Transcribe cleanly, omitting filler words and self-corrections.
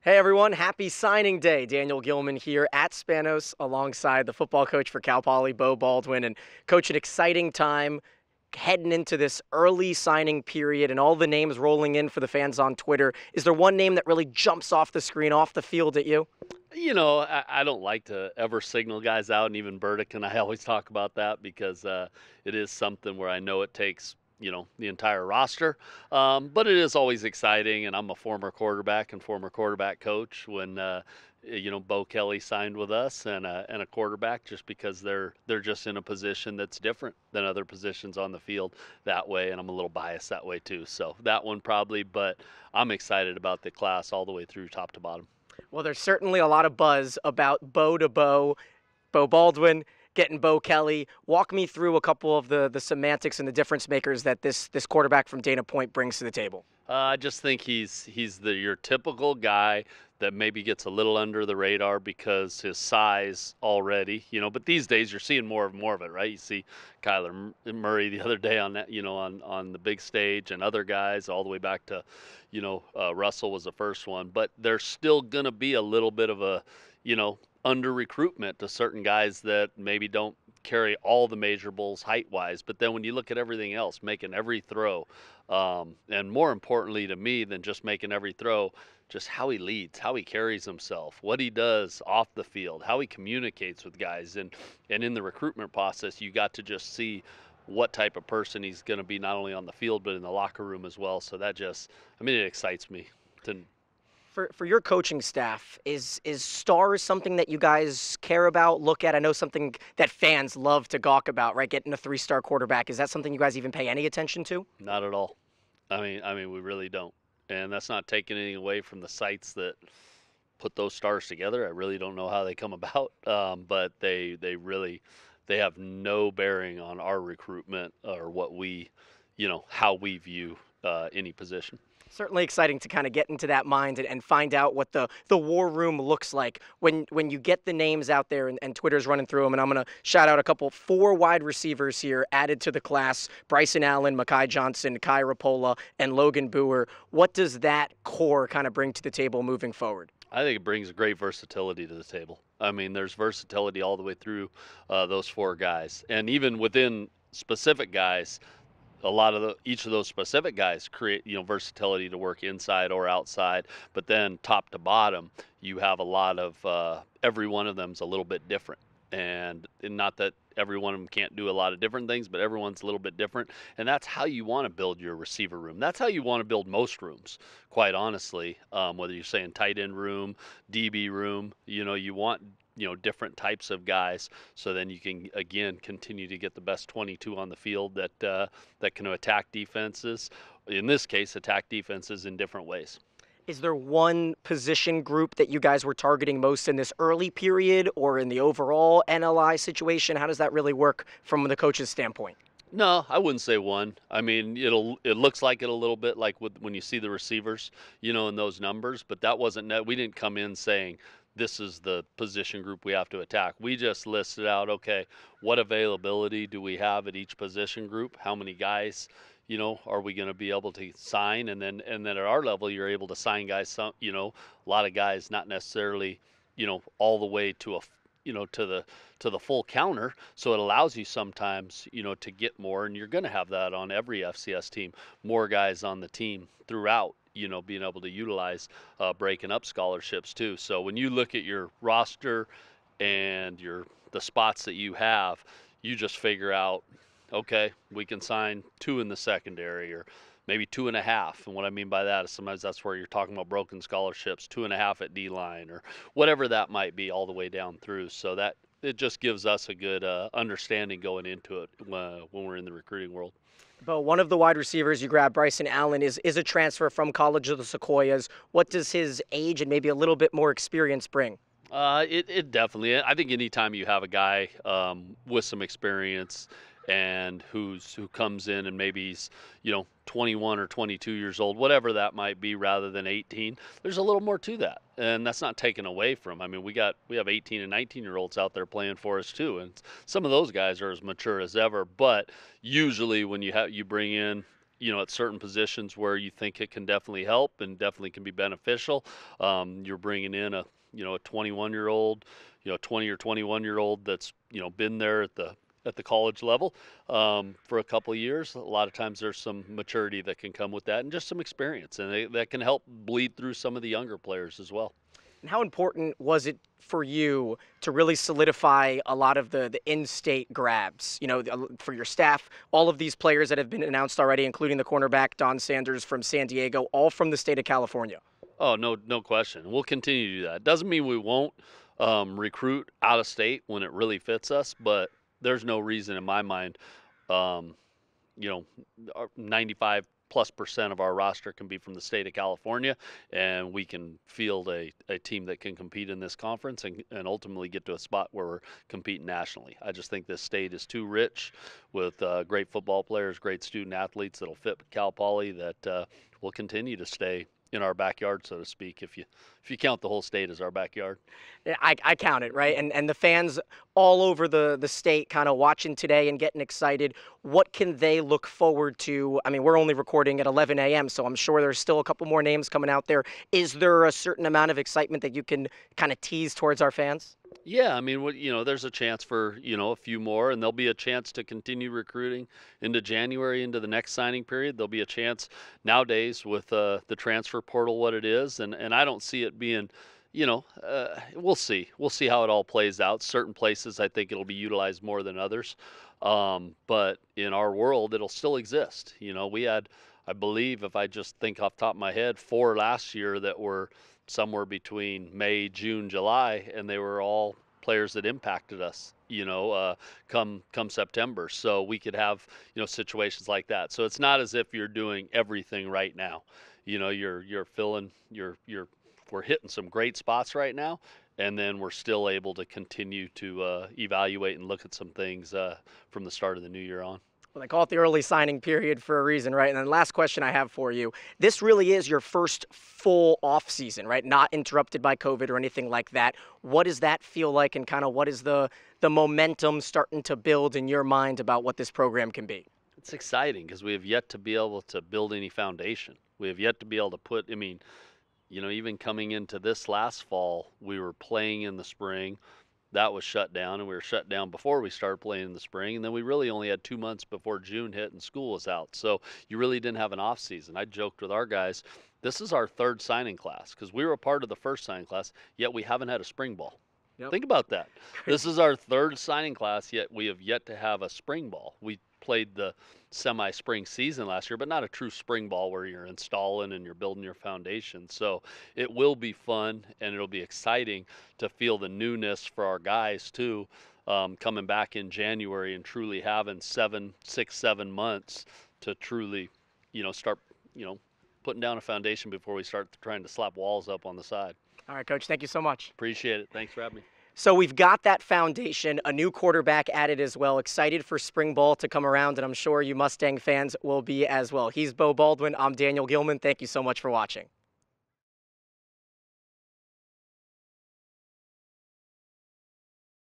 Hey everyone, happy signing day. Daniel Gilman here at Spanos alongside the football coach for Cal Poly, Beau Baldwin. And coach, an exciting time heading into this early signing period and all the names rolling in for the fans on Twitter. Is there one name that really jumps off the screen, off the field at you? I don't like to ever signal guys out, and even Burdick and I always talk about that because it is something where I know it takes, the entire roster. But it is always exciting, and I'm a former quarterback and former quarterback coach when, Beau Kelly signed with us and a quarterback just because they're just in a position that's different than other positions on the field that way, and I'm a little biased that way too. So that one probably, but I'm excited about the class all the way through top to bottom. Well, there's certainly a lot of buzz about Beau to Beau, Beau Baldwin getting Beau Kelly. Walk me through a couple of the semantics and the difference makers that this quarterback from Dana Point brings to the table. I just think he's your typical guy that maybe gets a little under the radar because his size already, But these days you're seeing more of it, right? You see Kyler Murray the other day on that, on the big stage, and other guys all the way back to, Russell was the first one. But there's still gonna be a little bit of a, under recruitment to certain guys that maybe don't carry all the measurables height wise. But then when you look at everything else, making every throw, and more importantly to me than just making every throw, just how he leads, how he carries himself, what he does off the field, how he communicates with guys. And in the recruitment process, you got to just see what type of person he's going to be, not only on the field, but in the locker room as well. So that just, it excites me to. For your coaching staff, is stars something that you guys care about, look at? I know something that fans love to gawk about, right? Getting a 3-star quarterback. Is that something you guys even pay any attention to? Not at all. I mean, we really don't. And that's not taking anything away from the sites that put those stars together. I really don't know how they come about, but they have no bearing on our recruitment or what we, how we view any position. Certainly exciting to kind of get into that mind and find out what the war room looks like when you get the names out there and Twitter's running through them. And I'm going to shout out a couple 4 wide receivers here added to the class: Bryson Allen, Mekhi Johnson, Kai Rapola, and Logan Boer. What does that core kind of bring to the table moving forward? I think it brings great versatility to the table. I mean, there's versatility all the way through those 4 guys, and even within specific guys, a lot of each of those specific guys create versatility to work inside or outside. But then top to bottom, you have a lot of every one of them's a little bit different, and not that every one of them can't do a lot of different things, but everyone's a little bit different. And that's how you want to build your receiver room. That's how you want to build most rooms, quite honestly. Whether you're saying tight end room, DB room, you want different types of guys, so then you can again continue to get the best 22 on the field that can attack defenses. In this case, attack defenses in different ways. Is there one position group that you guys were targeting most in this early period or in the overall NLI situation? How does that really work from the coach's standpoint? No, I wouldn't say one. I mean, it looks like it a little bit like when you see the receivers, in those numbers, but that wasn't we didn't come in saying this is the position group we have to attack. We just listed out, okay, what availability do we have at each position group? How many guys, are we going to be able to sign? And then at our level, you're able to sign guys, a lot of guys, not necessarily, all the way to to the full counter. So it allows you sometimes, to get more, and you're going to have that on every FCS team, more guys on the team throughout, being able to utilize breaking up scholarships too. So when you look at your roster and the spots that you have, you just figure out, okay, we can sign 2 in the secondary, or maybe 2.5. And what I mean by that is sometimes that's where you're talking about broken scholarships, 2.5 at D-line, or whatever that might be, all the way down through. So that it just gives us a good understanding going into it when we're in the recruiting world. But one of the wide receivers you grabbed, Bryson Allen, is a transfer from College of the Sequoias. What does his age and maybe a little bit more experience bring? It definitely. I think anytime you have a guy with some experience and who comes in and maybe he's 21 or 22 years old, whatever that might be, rather than 18, there's a little more to that, and that's not taken away from. I mean, we have 18 and 19-year-olds out there playing for us too, and some of those guys are as mature as ever. But usually when you bring in at certain positions where you think it can definitely help and definitely can be beneficial. You're bringing in a 21-year-old, 20 or 21-year-old that's been there at the college level for a couple of years. A lot of times there's some maturity that can come with that and just some experience, and that can help bleed through some of the younger players as well. And how important was it for you to really solidify a lot of the in-state grabs, for your staff, all of these players that have been announced already, including the cornerback Don Sanders from San Diego, all from the state of California? Oh, no question. We'll continue to do that. Doesn't mean we won't recruit out of state when it really fits us, but there's no reason in my mind, um, 95+% of our roster can be from the state of California, and we can field a team that can compete in this conference and ultimately get to a spot where we're competing nationally. I just think this state is too rich with great football players, great student athletes that'll fit Cal Poly that will continue to stay in our backyard, so to speak, if you count the whole state as our backyard. Yeah, I count it, right? And the fans all over the state kind of watching today and getting excited. What can they look forward to? I mean, we're only recording at 11 a.m., so I'm sure there's still a couple more names coming out there. Is there a certain amount of excitement that you can kind of tease towards our fans? Yeah, I mean, there's a chance for, a few more, and there'll be a chance to continue recruiting into January, into the next signing period. There'll be a chance nowadays with the transfer portal, what it is, and I don't see it being, we'll see. We'll see how it all plays out. Certain places, I think it'll be utilized more than others, but in our world, it'll still exist. We had, I believe, if I just think off the top of my head, 4 last year that were somewhere between May, June, July, and they were all players that impacted us, come September. So we could have, situations like that. So it's not as if you're doing everything right now. You're filling, we're hitting some great spots right now, and then we're still able to continue to evaluate and look at some things from the start of the new year on. Well, they call it the early signing period for a reason, right? And then last question I have for you. This really is your first full off season, right? Not interrupted by COVID or anything like that. What does that feel like, and kind of what is the momentum starting to build in your mind about what this program can be? It's exciting because we have yet to be able to build any foundation. We have yet to be able to put, even coming into this last fall, we were playing in the spring. That was shut down, and we were shut down before we started playing in the spring, and then we really only had 2 months before June hit and school was out, so you really didn't have an off season. I joked with our guys, this is our 3rd signing class because we were a part of the 1st signing class, yet we haven't had a spring ball. Yep. Think about that. This is our 3rd signing class, yet we have yet to have a spring ball. We played the semi-spring season last year, but not a true spring ball where you're installing and you're building your foundation. So it will be fun, and it'll be exciting to feel the newness for our guys too, coming back in January and truly having 6-7 months to truly, start, putting down a foundation before we start trying to slap walls up on the side. All right, Coach, thank you so much. Appreciate it. Thanks for having me. So we've got that foundation, a new quarterback added as well. Excited for spring ball to come around, and I'm sure you Mustang fans will be as well. He's Beau Baldwin. I'm Daniel Gilman. Thank you so much for watching.